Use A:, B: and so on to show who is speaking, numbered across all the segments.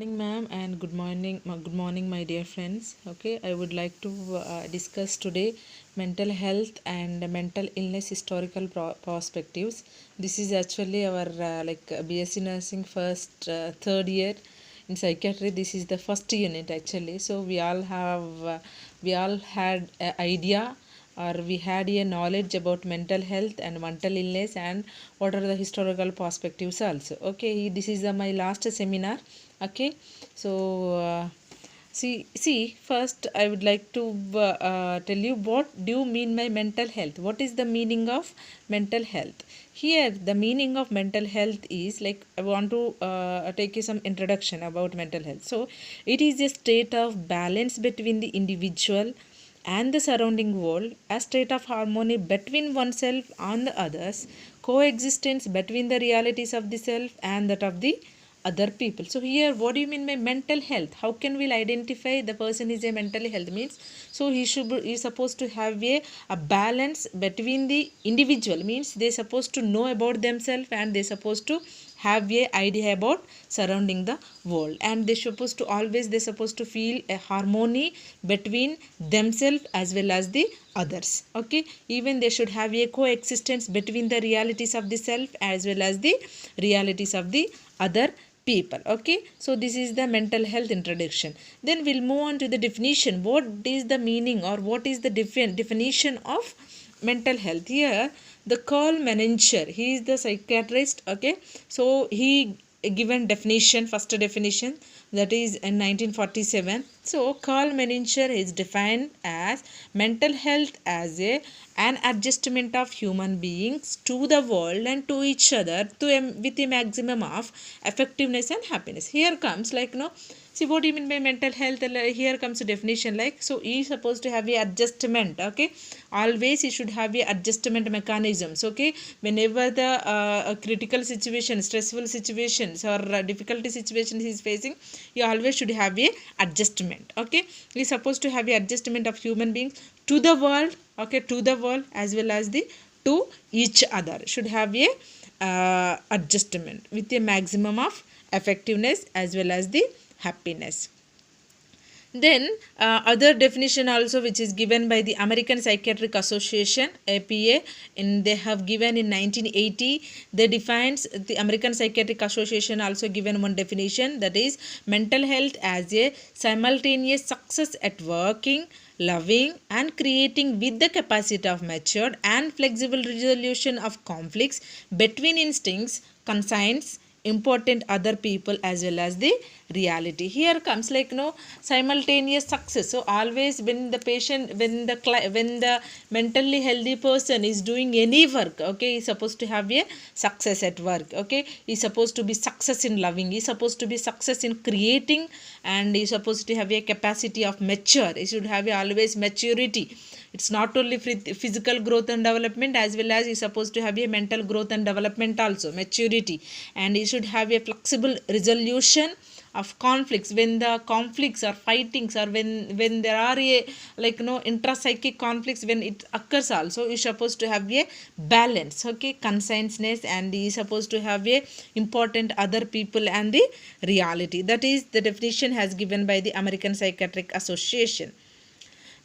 A: Morning, ma'am, and good morning, my dear friends. Okay, I would like to discuss today mental health and mental illness historical perspectives. This is actually our BSc nursing first third year in psychiatry. This is the first unit actually. So we all had an idea, or we had a knowledge about mental health and mental illness and what are the historical perspectives also. Okay, this is my last seminar. Okay, so see first I would like to tell you what do you mean by mental health. What is the meaning of mental health? Here the meaning of mental health is like I want to take you some introduction about mental health. So it is a state of balance between the individual and the surrounding world, a state of harmony between oneself and the others, coexistence between the realities of the self and that of the other people. So here what do you mean by mental health? How can we identify the person is a mentally health means? So he is supposed to have a balance between the individual, means they supposed to know about themselves and they supposed to have a idea about surrounding the world, and they supposed to feel a harmony between themselves as well as the others. Okay, even they should have a coexistence between the realities of the self as well as the realities of the other people. Okay, so this is the mental health introduction. Then we'll move on to the definition. What is the meaning or what is the definition of mental health? Here the Karl Menninger, he is the psychiatrist. Okay, so he given definition, first definition, that is in 1947. So Karl Menninger is defined as mental health as an adjustment of human beings to the world and to each other with a maximum of effectiveness and happiness. Here comes see what do you mean by mental health. Here comes the definition, like, so he is supposed to have a adjustment. Okay, always he should have a adjustment mechanisms. Okay, whenever the critical situation, stressful situations or difficulty situations he is facing, he always should have a adjustment. Okay, he is supposed to have a adjustment of human beings to the world. Okay, to the world as well as the to each other, should have a adjustment with a maximum of effectiveness as well as the happiness. Then other definition also, which is given by the American Psychiatric Association, APA, and they have given in 1980. They defines the American Psychiatric Association also given one definition, that is mental health as a simultaneous success at working, loving and creating with the capacity of matured and flexible resolution of conflicts between instincts, conscience, important other people as well as the reality. Here comes simultaneous success. So always when the patient, when the mentally healthy person is doing any work, okay, he's supposed to have a success at work. Okay, he's supposed to be success in loving, he's supposed to be success in creating, and he's supposed to have a capacity of mature. He should have a always maturity. It's not only physical growth and development, as well as he's supposed to have a mental growth and development also, maturity. And he should have a flexible resolution of conflicts. When the conflicts or fightings, or when there are a intrapsychic conflicts, when it occurs also, is supposed to have a balance. Okay, conscientiousness, and is supposed to have a important other people and the reality. That is the definition has given by the American Psychiatric Association.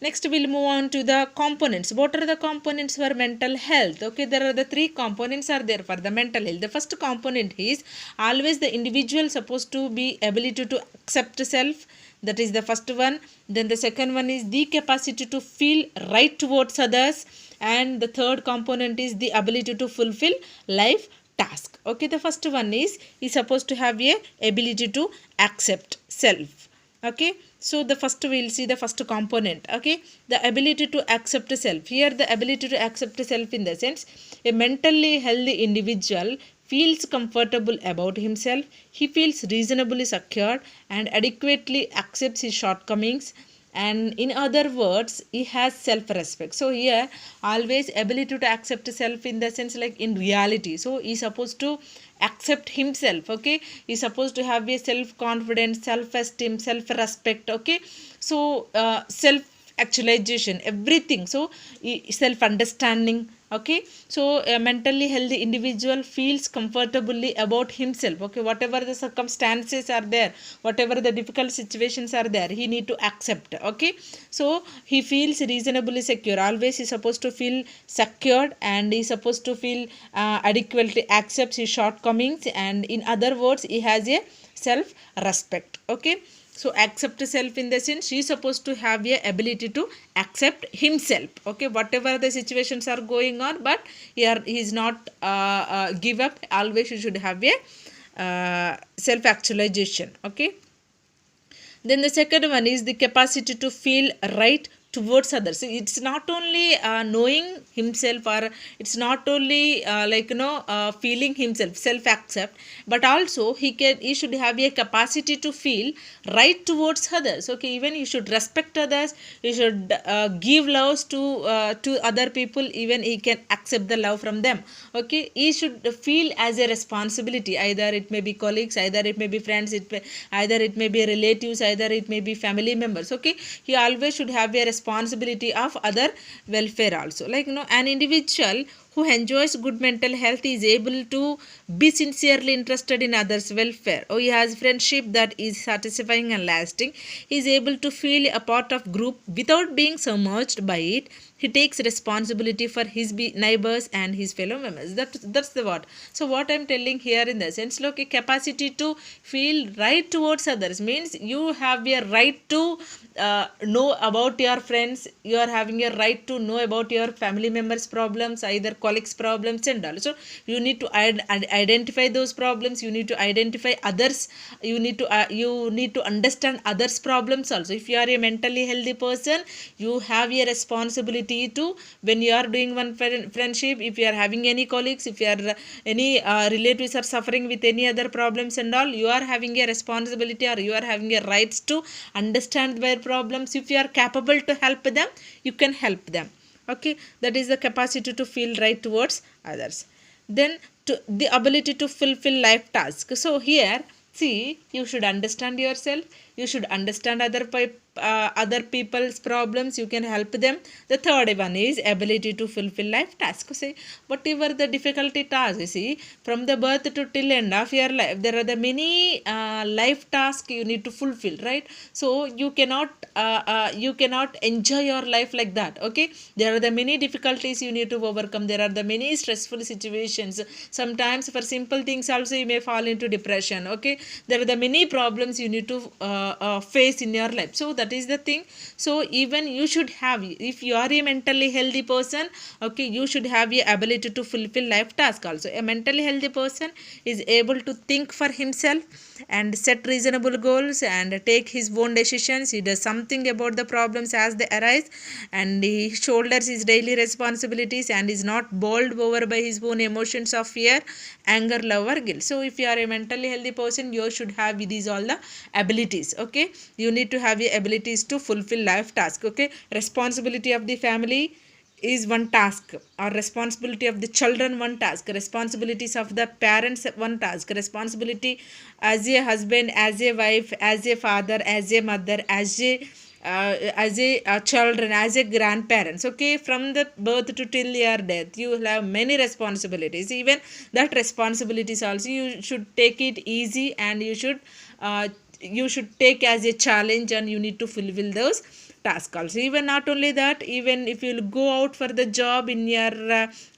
A: Next we'll move on to the components. What are the components for mental health? Okay, there are the three components are there for the mental health. The first component is always the individual supposed to be ability to accept self. That is the first one. Then the second one is the capacity to feel right towards others. And the third component is the ability to fulfill life task. Okay, the first one is supposed to have a ability to accept self. Okay, so the first we'll see the first component. Okay, the ability to accept self. Here the ability to accept self in the sense, a mentally healthy individual feels comfortable about himself, he feels reasonably secure and adequately accepts his shortcomings, and in other words he has self-respect. So here always ability to accept self in the sense like in reality, so he's supposed to accept himself. Okay, he's supposed to have a self-confidence, self-esteem, self-respect. Okay, so self actualization, everything. So self understanding, Okay, so a mentally healthy individual feels comfortably about himself. Okay, whatever the circumstances are there, whatever the difficult situations are there, he need to accept. Okay, so he feels reasonably secure. Always he's supposed to feel secured, and he's supposed to feel adequately accepts his shortcomings, and in other words, he has a self respect. Okay, so accept self in the sense he is supposed to have a ability to accept himself. Okay, whatever the situations are going on, but here he is not give up. Always you should have a self actualization. Okay, then the second one is the capacity to feel right towards others. So it's not only knowing himself, or it's not only feeling himself, self accept, but also he should have a capacity to feel right towards others. Okay, even you should respect others, you should give loves to other people, even he can accept the love from them. Okay, he should feel as a responsibility, either it may be colleagues, either it may be friends, either it may be relatives, either it may be family members. Okay, he always should have a responsibility of other welfare also. Like, an individual who enjoys good mental health is able to be sincerely interested in others welfare, or he has friendship that is satisfying and lasting. He is able to feel a part of group without being submerged by it. He takes responsibility for his neighbors and his fellow members. That's the what. So what I'm telling here in the sense, look, a capacity to feel right towards others means you have a right to know about your friends. You are having a right to know about your family members problems, either colleagues problems, and also you need to identify those problems. You need to identify others. You need to understand others problems also. If you are a mentally healthy person, you have a responsibility to, when you are doing one friendship, if you are having any colleagues, if you are any relatives are suffering with any other problems and all, you are having a responsibility, or you are having a rights to understand their problems. If you are capable to help them, you can help them. Okay, that is the capacity to feel right towards others. Then the ability to fulfill life tasks. So here, see, you should understand yourself, you should understand other people's problems, you can help them. The third one is ability to fulfill life tasks. See, whatever the difficulty task, you see, from the birth to till end of your life, there are the many life tasks you need to fulfill, right? So you cannot enjoy your life like that. Okay, there are the many difficulties you need to overcome, there are the many stressful situations. Sometimes for simple things also you may fall into depression. Okay, there are the many problems you need to face in your life. So that is the thing. So even you should have, if you are a mentally healthy person, okay, you should have the ability to fulfill life task also. A mentally healthy person is able to think for himself and set reasonable goals and take his own decisions. He does something about the problems as they arise, and he shoulders his daily responsibilities and is not bowled over by his own emotions of fear, anger, love, or guilt. So if you are a mentally healthy person, you should have these all the abilities. Okay, you need to have the abilities to fulfill life task. Okay, responsibility of the family is one task, or responsibility of the children one task, responsibilities of the parents one task, responsibility as a husband, as a wife, as a father, as a mother, as a children, as a grandparents. Okay, from the birth to till your death, you will have many responsibilities. Even that responsibilities also you should take it easy, and you should take as a challenge, and you need to fulfill those task also. Even not only that, even if you go out for the job in your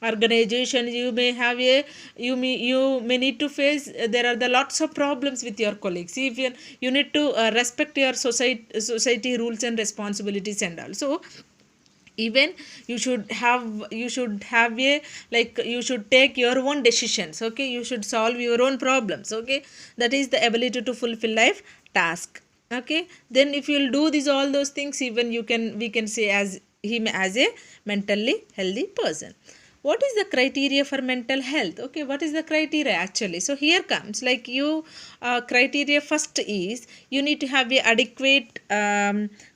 A: organization, you may have a you may need to face, there are the lots of problems with your colleagues. If you need to respect your society rules and responsibilities and all. So even you should have a, like, you should take your own decisions. Okay, you should solve your own problems. Okay, that is the ability to fulfill life task. Okay, then if you'll do these all those things, even we can say as him as a mentally healthy person. What is the criteria for mental health? Okay, what is the criteria actually? So here comes, like, you criteria first is you need to have a adequate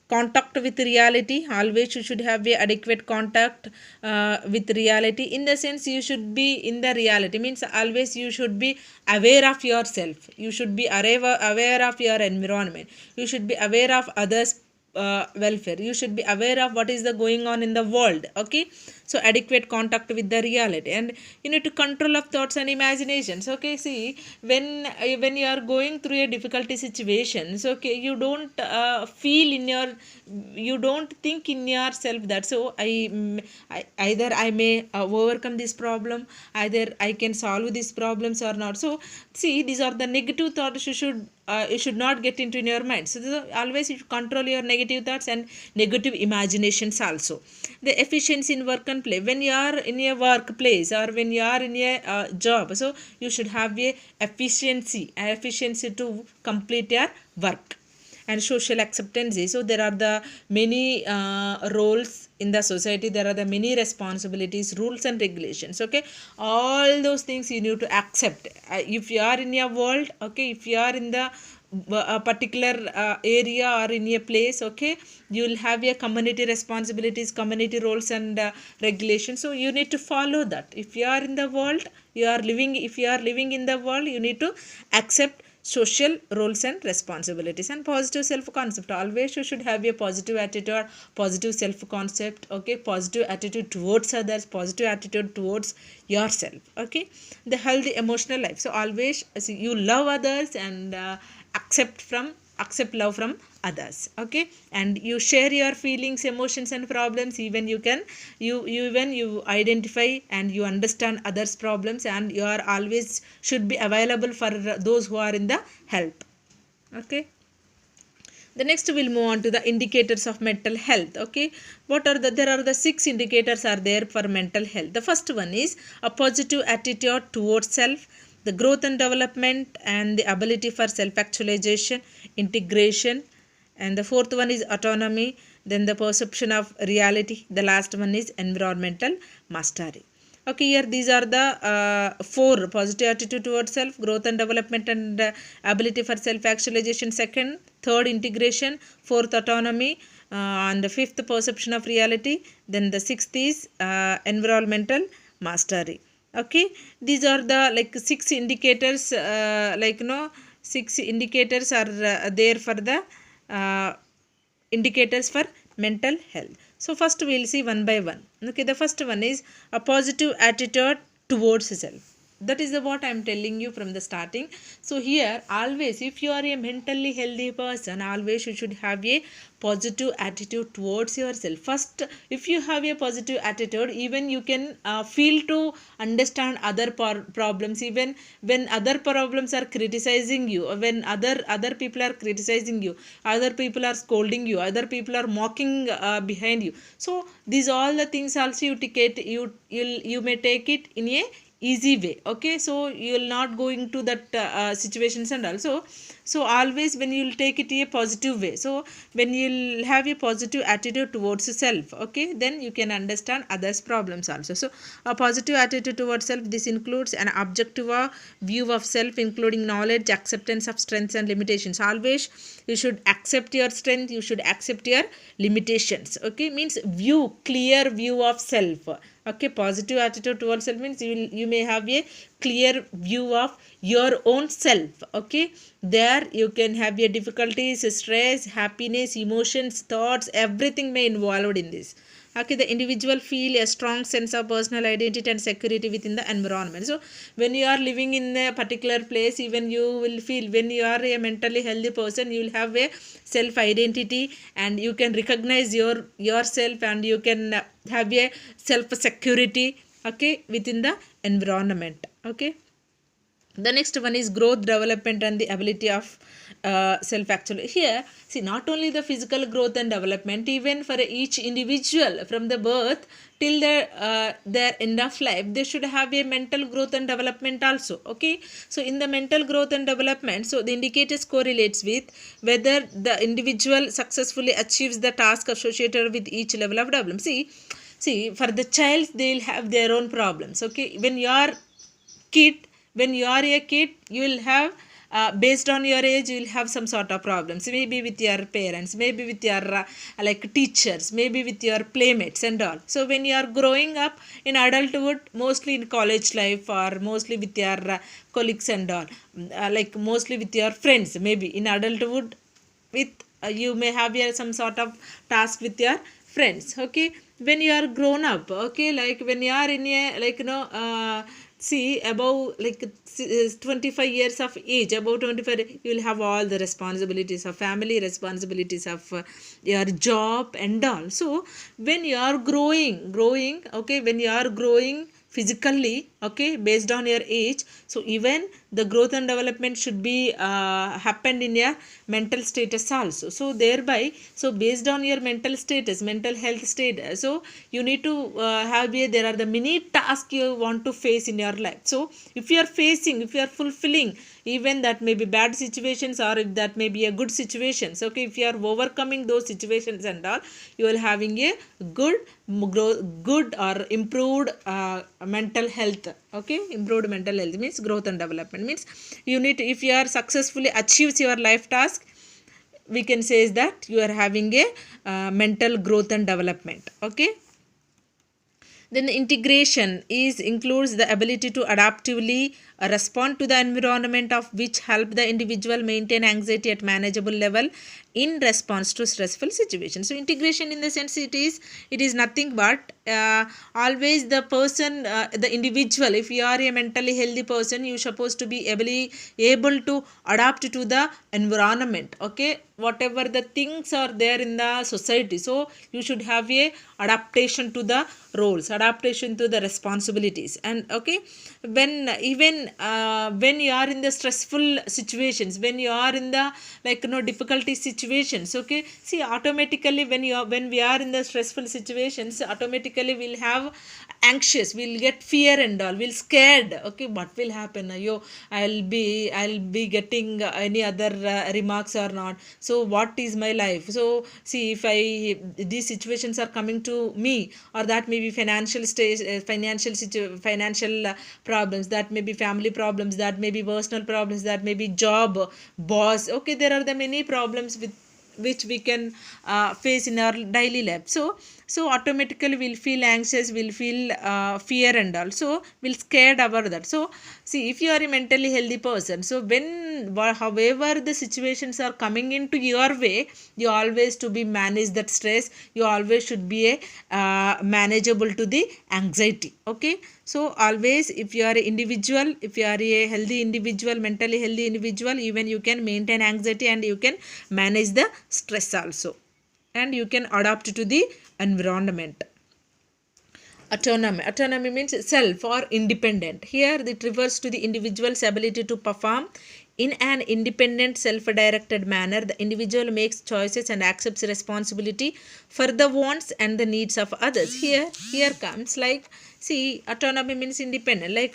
A: contact with reality. Always you should have a adequate contact with reality, in the sense you should be in the reality, means always you should be aware of yourself, you should be aware of your environment, you should be aware of others welfare, you should be aware of what is the going on in the world. Okay, So adequate contact with the reality, and you need to control of thoughts and imaginations. Okay, see, when you are going through a difficulty situations, okay, you don't feel in your, you don't think in yourself that, so I either I may overcome this problem, either I can solve these problems or not. So see, these are the negative thoughts you should not get into in your mind. So always you should control your negative thoughts and negative imaginations also. The efficiency in work and play, when you are in a workplace or when you are in a job, so you should have a efficiency to complete your work. And social acceptance, so there are the many roles in the society, there are the many responsibilities, rules and regulations. Okay, all those things you need to accept. If you are in a world, okay, if you are in the a particular area or in a place, okay, you will have a community responsibilities, community roles and regulations, so you need to follow that. If you are in the world, you are living, if you are living in the world, you need to accept social roles and responsibilities. And positive self concept, always you should have a positive attitude, positive self concept, okay, positive attitude towards others, positive attitude towards yourself. Okay, the healthy emotional life, so always see, you love others and accept love from others. Okay, and you share your feelings, emotions and problems. Even you can, you even you identify and you understand others problems, and you are always should be available for those who are in the help. Okay, the next we'll move on to the indicators of mental health. Okay, what are the, there are the 6 indicators are there for mental health. The first one is a positive attitude towards self, the growth and development and the ability for self actualization, integration. And the fourth one is autonomy, then the perception of reality, the last one is environmental mastery. Okay, here these are the 4: positive attitude towards self, growth and development and ability for self actualization, second, third integration, fourth autonomy, and the fifth perception of reality, then the sixth is environmental mastery. Okay, these are the like 6 indicators, like you know, 6 indicators are there for the uh, indicators for mental health. So first we will see one by one. Okay, the first one is a positive attitude towards self. That is what I am telling you from the starting. So here always, if you are a mentally healthy person, always you should have a positive attitude towards yourself. First, if you have a positive attitude, even you can feel to understand other problems. Even when other problems are criticizing you, when other people are criticizing you, other people are scolding you, other people are mocking behind you, so these all the things also you take it, you may take it in a easy way. Okay, so you will not go into that situations and also, so always when you will take it in a positive way, so when you will have a positive attitude towards self, okay, then you can understand others problems also. So a positive attitude towards self, this includes an objective view of self, including knowledge, acceptance of strengths and limitations. Always you should accept your strength, you should accept your limitations. Okay, means view, clear view of self. Okay, positive attitude towards self means you may have a clear view of your own self. Okay, there you can have your difficulties, stress, happiness, emotions, thoughts, everything may involved in this. Okay, the individual feel a strong sense of personal identity and security within the environment. So when you are living in a particular place, even you will feel, when you are a mentally healthy person, you will have a self identity and you can recognize yourself, and you can have a self security, okay, within the environment. Okay, the next one is growth, development and the ability of self actually. Here see, not only the physical growth and development, even for each individual from the birth till their end of life, they should have a mental growth and development also. Okay, so in the mental growth and development, so the indicators correlates with whether the individual successfully achieves the task associated with each level of development. See, for the child, they will have their own problems. Okay, when you are kid, when you are a kid, you will have based on your age, you will have some sort of problems, maybe with your parents, maybe with your like teachers, maybe with your playmates and all. So when you are growing up in adulthood, mostly in college life or mostly with your colleagues and all, like mostly with your friends, maybe in adulthood with you may have some sort of task with your friends. Okay, when you are grown up, okay, like when you are in a, like, see, above, like, 25 years of age, above 25, you will have all the responsibilities of family, responsibilities of your job and all. So when you are growing, okay, when you are growing physically, okay, based on your age, so even the growth and development should be happened in your mental status also. So thereby, so based on your mental status, mental health status, so you need to have a, there are the many tasks you want to face in your life. So if you are facing, if you are fulfilling, even that may be bad situations or if that may be a good situations, okay, if you are overcoming those situations and all, you will having a good good or improved mental health. Okay, improved mental health means growth and development means you need to, if you are successfully achieves your life task, we can say is that you are having a mental growth and development. Okay, then the integration is includes the ability to adaptively respond to the environment of which help the individual maintain anxiety at manageable level in response to stressful situations. So integration in the sense, it is nothing but always the person, the individual, if you are a mentally healthy person, you supposed to be able to adapt to the environment. Okay, whatever the things are there in the society, so you should have a adaptation to the roles, adaptation to the responsibilities. And okay, when even when you are in the stressful situations, when you are in the, like, difficulty situations, okay, see, automatically when you are, when we are in the stressful situations, automatically we'll have anxious, we'll get fear and all, we'll scared. Okay, what will happen, yo, I'll be getting any other remarks or not, so what is my life. So see, if I, these situations are coming to me, or that may be financial stage, financial problems, that may be family problems, that may be personal problems, that may be job, boss. Okay, there are the many problems with which we can face in our daily life. So automatically we'll feel anxious, we'll feel fear and all, so we'll scared about that. So see, if you are a mentally healthy person, so when however the situations are coming into your way, you always to be manage that stress, you always should be a manageable to the anxiety. Okay, so always, if you are an individual, if you are a healthy individual, mentally healthy individual, even you can maintain anxiety and you can manage the stress also, and you can adapt to the environment. Autonomy means self or independent. Here it refers to the individual's ability to perform in an independent, self-directed manner. The individual makes choices and accepts responsibility for the wants and the needs of others. Here comes, like, see, autonomy means independent, like,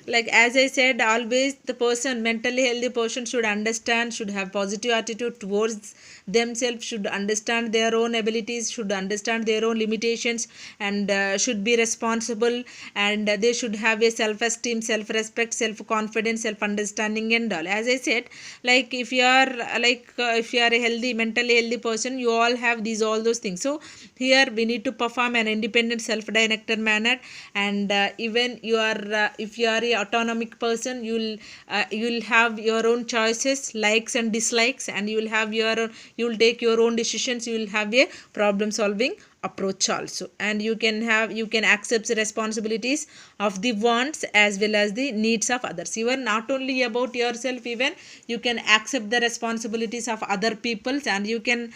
A: like as I said, always the person, mentally healthy person, should understand, should have positive attitude towards themselves, should understand their own abilities, should understand their own limitations, and should be responsible, and they should have a self-esteem, self-respect, self-confidence, self-understanding and all. As I said, like, if you are if you are a healthy, mentally healthy person, you all have these, all those things. So here we need to perform an independent, self-directed manner, and even you are if you are a autonomic person, you'll have your own choices, likes and dislikes, and you'll take your own decisions, you will have a problem solving approach also, and you can accept the responsibilities of the wants as well as the needs of others. You are not only about yourself, even you can accept the responsibilities of other peoples, and you can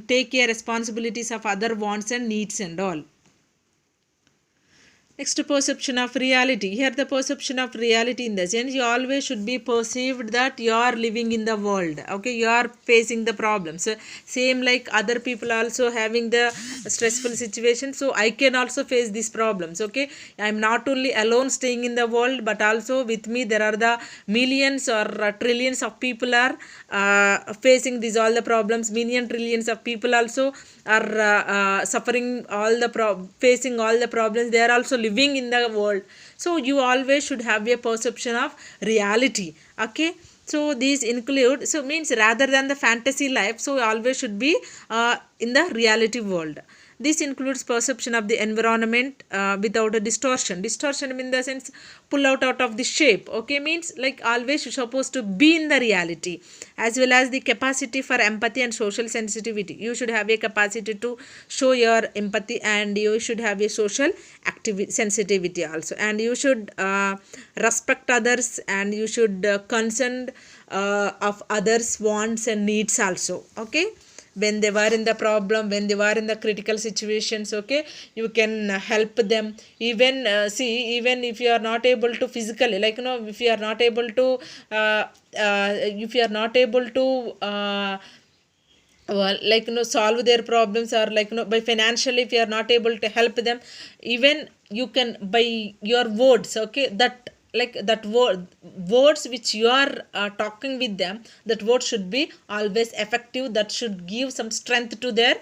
A: take care responsibilities of other wants and needs and all. Next, perception of reality. Here the perception of reality, in the sense, you always should be perceived that you are living in the world. Okay, you are facing the problems. So, same like other people also having the stressful situation. So I can also face these problems. Okay, I am not only alone staying in the world, but also with me there are the millions or trillions of people are facing these all the problems. Million trillions of people also are suffering all the facing all the problems. They are also living in the world. So you always should have a perception of reality. Okay, so these include, so means rather than the fantasy life, so always should be in the reality world. This includes perception of the environment without a distortion. Distortion in the sense pull out of the shape. Okay, means like always you're supposed to be in the reality, as well as the capacity for empathy and social sensitivity. You should have a capacity to show your empathy, and you should have a social sensitivity also, and you should respect others, and you should concern of others wants and needs also. Okay, when they were in the problem, when they were in the critical situations, okay, you can help them. Even see, even if you are not able to physically, like if you are not able to if you are not able to well, like solve their problems, or like by financially if you are not able to help them, even you can by your words, okay, that like that words which you are talking with them, that word should be always effective, that should give some strength to their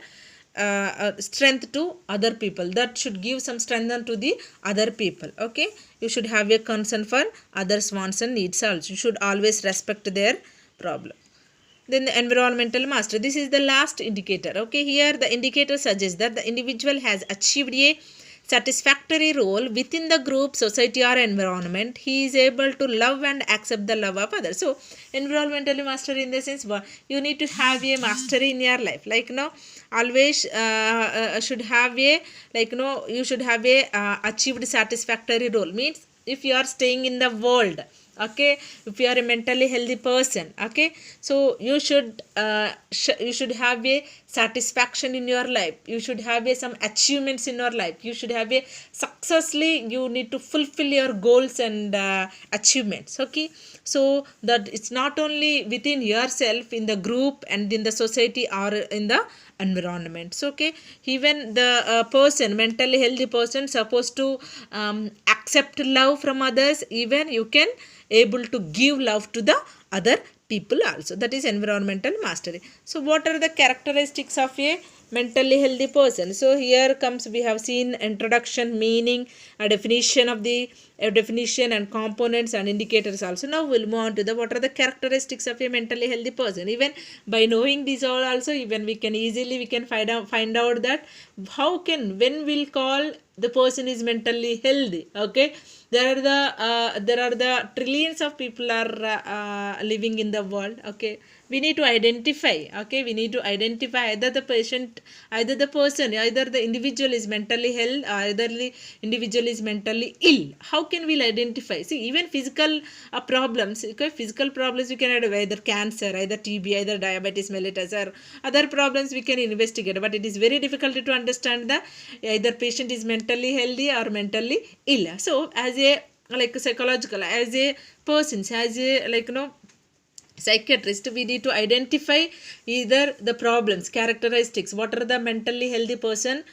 A: strength to other people, that should give some strength to the other people. Okay, you should have a concern for others wants and needs also. You should always respect their problem. Then the environmental master, this is the last indicator. Okay, here the indicator suggests that the individual has achieved a satisfactory role within the group, society or environment. He is able to love and accept the love of others. So environmentally master in the sense, you need to have a mastery in your life, like always should have a, like you should have a achieved satisfactory role. Means if you are staying in the world, okay, if you are a mentally healthy person, okay, so you should you should have a satisfaction in your life, you should have a some achievements in your life, you should have a successfully, you need to fulfill your goals and achievements. Okay, so that it's not only within yourself, in the group and in the society or in the environment. So okay, even the person, mentally healthy person, supposed to accept love from others, even you can able to give love to the other people also. That is environmental mastery. So what are the characteristics of a mentally healthy person? So here comes, we have seen introduction, meaning, a definition of the definition and components and indicators also. Now we'll move on to the what are the characteristics of a mentally healthy person. Even by knowing these all also, even we can easily we can find out that how can, when we'll call the person is mentally healthy. Okay, there are the trillions of people are living in the world. Okay, we need to identify. Okay, we need to identify either the patient, either the person, either the individual is mentally ill, either the individual is mentally ill. How can we identify? See, even physical problems, okay, physical problems we can identify, either cancer, either TB, either diabetes mellitus, or other problems we can investigate, but it is very difficult to understand the either patient is mentally healthy or mentally ill. So as a like psychological, as a person, as a like psychiatrist, we need to identify either the problems, characteristics, what are the mentally healthy person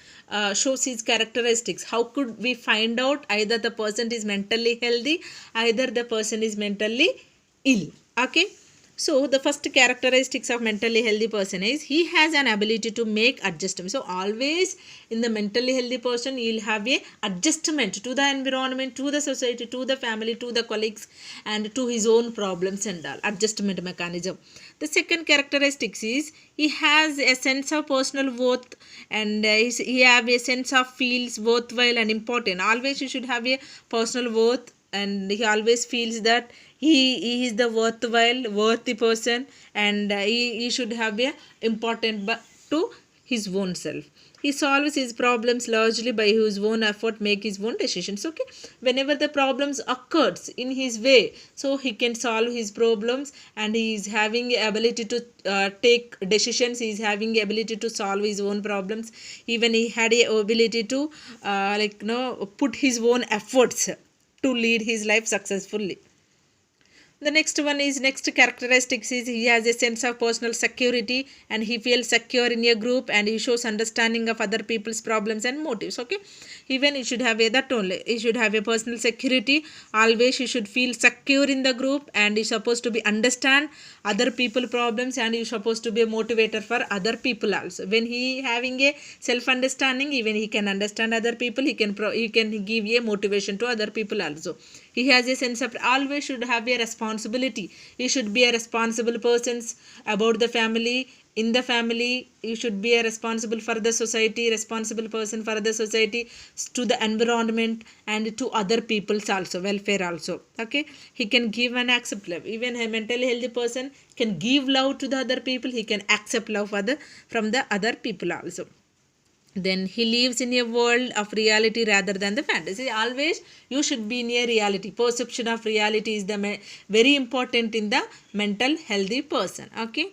A: shows his characteristics. How could we find out either the person is mentally healthy, either the person is mentally ill? Okay, so the first characteristics of mentally healthy person is he has an ability to make adjustments. So always in the mentally healthy person, you'll have a adjustment to the environment, to the society, to the family, to the colleagues, and to his own problems and all. Adjustment mechanism. The second characteristics is he has a sense of personal worth, and he have a sense of feels worthwhile and important. Always you should have a personal worth, and he always feels that he is the worthy person, and he should have a important but to his own self. He solves his problems largely by his own effort, make his own decisions. Okay, whenever the problems occurs in his way, so he can solve his problems, and he is having ability to take decisions, he is having ability to solve his own problems. Even he had a ability to put his own efforts to lead his life successfully. The next one is, next characteristics is he has a sense of personal security, and he feels secure in a group, and he shows understanding of other people's problems and motives. Okay, even he should have a, that only he should have a personal security. Always he should feel secure in the group, and he's supposed to be understand other people problems, and he's supposed to be a motivator for other people also. When he having a self understanding, even he can understand other people, he can give a motivation to other people also. He has a sense of always should have a responsibility. He should be a responsible person about the family. In the family, you should be a responsible for the society, responsible person for the society, to the environment, and to other people's also welfare also. Okay, he can give and accept love. Even a mentally healthy person can give love to the other people. He can accept love for the from the other people also. Then he lives in a world of reality rather than the fantasy. Always you should be in a reality. Perception of reality is the very important in the mental healthy person. Okay,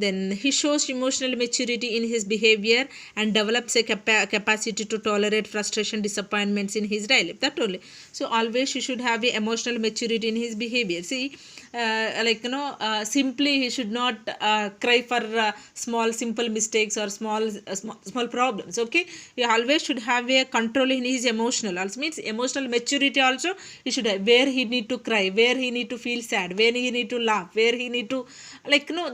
A: then he shows emotional maturity in his behavior and develops a capacity to tolerate frustration, disappointments in his daily life. That only. So always you should have a emotional maturity in his behavior. See, simply he should not cry for small simple mistakes or small problems. Okay, he always should have a control in his emotional, also means emotional maturity also. He should have where he need to cry, where he need to feel sad, where he need to laugh, where he need to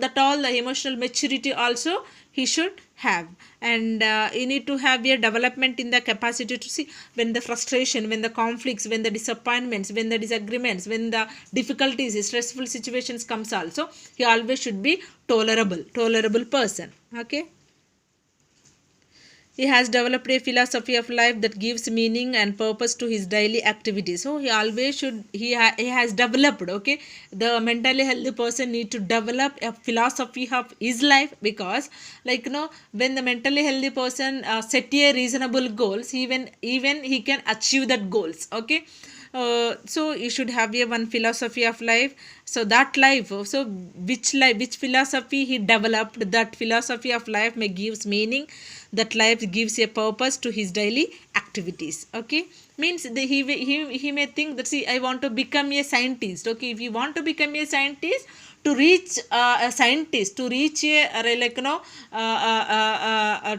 A: that all the emotional maturity also he should have. And you need to have a development in the capacity to see when the frustration, when the conflicts, when the disappointments, when the disagreements, when the difficulties, stressful situations comes also, he always should be tolerable person. Okay, he has developed a philosophy of life that gives meaning and purpose to his daily activities. So he always should, he has developed, okay, the mentally healthy person need to develop a philosophy of his life, because when the mentally healthy person set a reasonable goals, even he can achieve that goals. Okay, so you should have a one philosophy of life. So that life, so which philosophy he developed, that philosophy of life may gives meaning, that life gives a purpose to his daily activities. Okay, means he may think that, see, I want to become a scientist. Okay, if you want to become a scientist, to reach a scientist, to reach a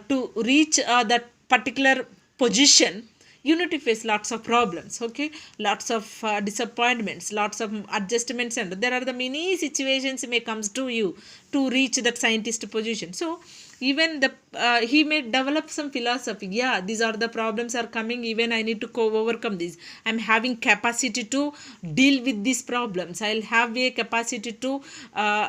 A: to reach that particular position, you need to face lots of problems. Okay, lots of disappointments, lots of adjustments, and there are the many situations may comes to you to reach that scientist position. So even the he may develop some philosophy. Yeah, these are the problems are coming, even I need to overcome this. I'm having capacity to deal with these problems. I'll have a capacity to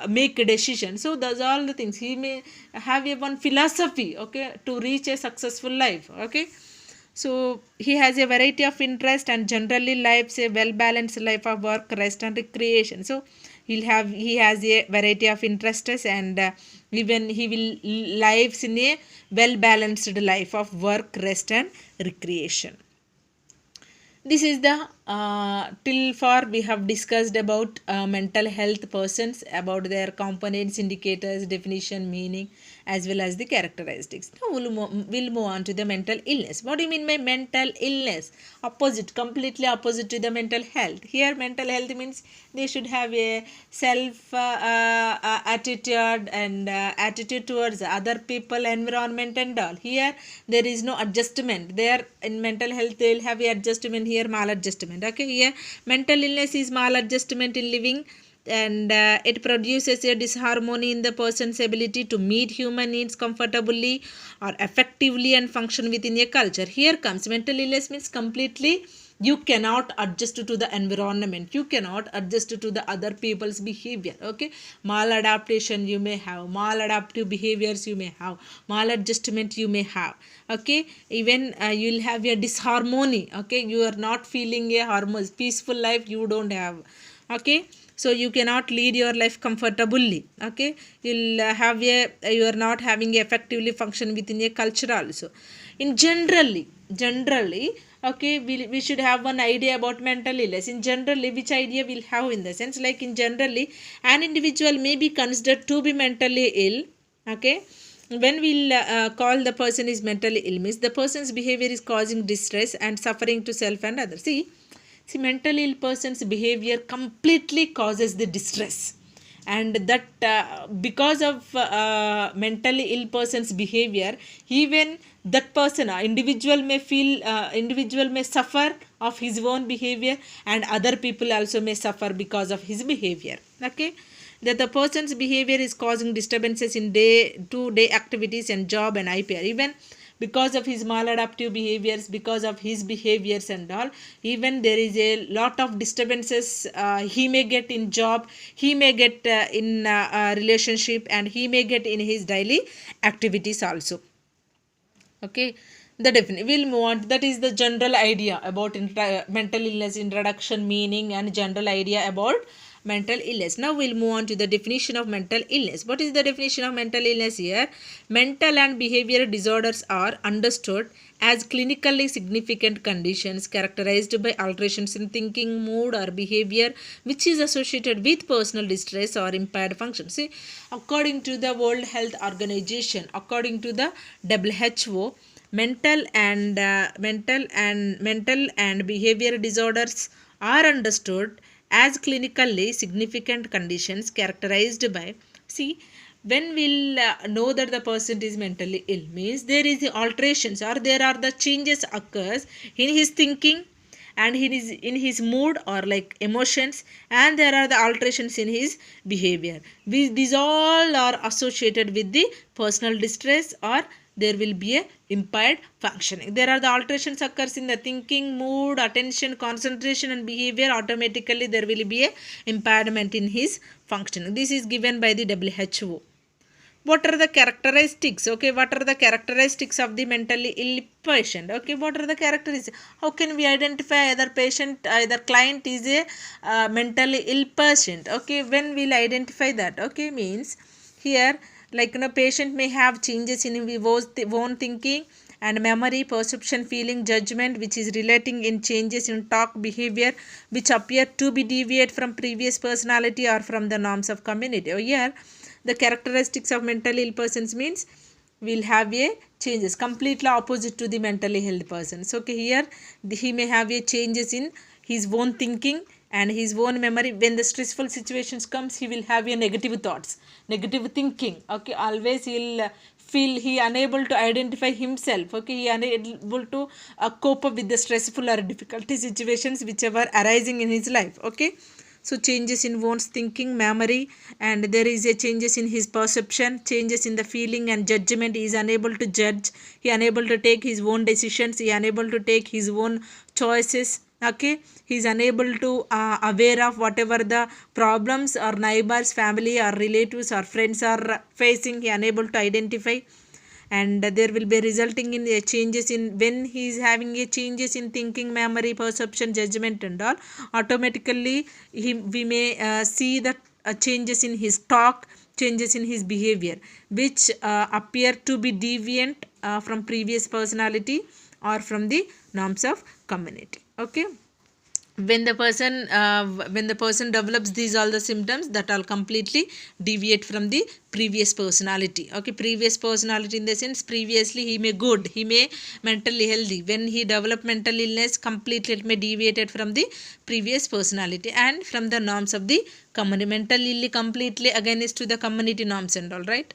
A: make a decision. So those are all the things he may have a one philosophy, okay, to reach a successful life. Okay, so he has a variety of interest and generally lives a well balanced life of work, rest, and recreation. So he has a variety of interests, and even he will lives in a well balanced life of work, rest, and recreation. This is the till far we have discussed about mental health persons, about their components, indicators, definition, meaning, as well as the characteristics. Now we'll move on to the mental illness. What do you mean by mental illness? Opposite, completely opposite to the mental health. Here mental health means they should have a self attitude and attitude towards other people, environment, and all. Here there is no adjustment. There in mental health they will have a adjustment, here maladjustment. Okay, here mental illness is maladjustment in living, and it produces a disharmony in the person's ability to meet human needs comfortably or effectively and function within a culture. Here comes mental illness means completely you cannot adjust to the environment, you cannot adjust to the other people's behavior. Okay, maladaptation you may have, maladaptive behaviors you may have, maladjustment you may have. Okay, even you'll have a disharmony. Okay, you are not feeling a harmonious peaceful life, you don't have. Okay, so you cannot lead your life comfortably. Okay, you'll have a, you are not having effectively function within a culture also. In generally, okay, we should have one idea about mental illness. In generally, which idea we'll have in the sense, like in generally an individual may be considered to be mentally ill. Okay, when we'll call the person is mentally ill means the person's behavior is causing distress and suffering to self and others. See, mentally ill person's behavior completely causes the distress, and that because of mentally ill person's behavior, even that person, individual may feel, individual may suffer of his own behavior, and other people also may suffer because of his behavior. Okay, that the person's behavior is causing disturbances in day to day activities and job and IPR. Even because of his maladaptive behaviors, because of his behaviors and all. Even there is a lot of disturbances he may get in job, he may get in relationship, and he may get in his daily activities also. Okay, the definite we'll move on. That is the general idea about mental illness, introduction, meaning, and general idea about mental illness. Now we'll move on to the definition of mental illness. What is the definition of mental illness here? Mental and behavioral disorders are understood as clinically significant conditions characterized by alterations in thinking, mood, or behavior which is associated with personal distress or impaired function. See, according to the World Health Organization, according to the WHO, mental and behavioral disorders are understood as clinically significant conditions characterized by, see, when we'll know that the person is mentally ill means there is the alterations or there are the changes occurs in his thinking and in his mood or like emotions, and there are the alterations in his behavior. These all are associated with the personal distress, or there will be a impaired functioning. There are the alterations occurs in the thinking, mood, attention, concentration, and behavior. Automatically there will be a impairment in his functioning. This is given by the WHO. What are the characteristics? Okay, what are the characteristics of the mentally ill patient? Okay, what are the characteristics? How can we identify either patient, either client is a mentally ill patient? Okay, when we'll identify that? Okay, means here, like, patient may have changes in his own thinking and memory, perception, feeling, judgment, which is relating in changes in talk, behavior, which appear to be deviate from previous personality or from the norms of community. Here the characteristics of mentally ill persons means will have a changes completely opposite to the mentally healthy person. So okay, here he may have a changes in his own thinking and his own memory. When the stressful situations comes, he will have a negative thoughts, negative thinking. Okay, always he'll feel he unable to identify himself. Okay, he unable to cope up with the stressful or difficulty situations whichever arising in his life. Okay, so changes in one's thinking, memory, and there is a changes in his perception, changes in the feeling and judgment. He is unable to judge, he unable to take his own decisions, he unable to take his own choices. Okay, he is unable to aware of whatever the problems or neighbors, family or relatives or friends are facing, he unable to identify. And there will be resulting in changes in, when he is having a changes in thinking, memory, perception, judgment and all, automatically we may see that changes in his talk, changes in his behavior which appear to be deviant from previous personality or from the norms of community. Okay, when the person develops these all the symptoms, that all completely deviate from the previous personality. Okay, previous personality in the sense previously he may good, he may mentally healthy. When he develop mental illness, completely it may deviated from the previous personality and from the norms of the community. Mental ill completely against to the community norms and all, right?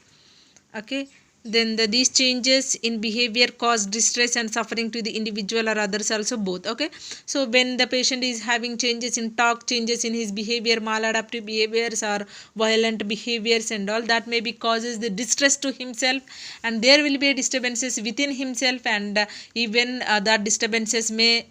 A: Okay, then these changes in behavior cause distress and suffering to the individual or others also, both. Okay, so when the patient is having changes in talk, changes in his behavior, maladaptive behaviors or violent behaviors and all, that may be causes the distress to himself, and there will be disturbances within himself, and even that disturbances may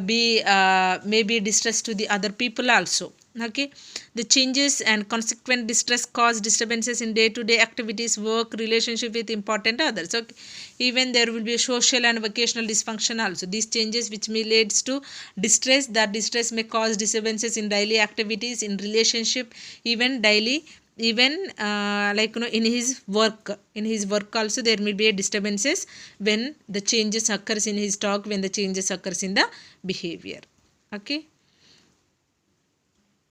A: be distress to the other people also. Okay, the changes and consequent distress cause disturbances in day-to-day activities, work, relationship with important others. Okay, even there will be a social and vocational dysfunction also. These changes which may leads to distress, that distress may cause disturbances in daily activities, in relationship, even daily, even in his work also there may be a disturbances when the changes occurs in his talk, when the changes occurs in the behavior. Okay.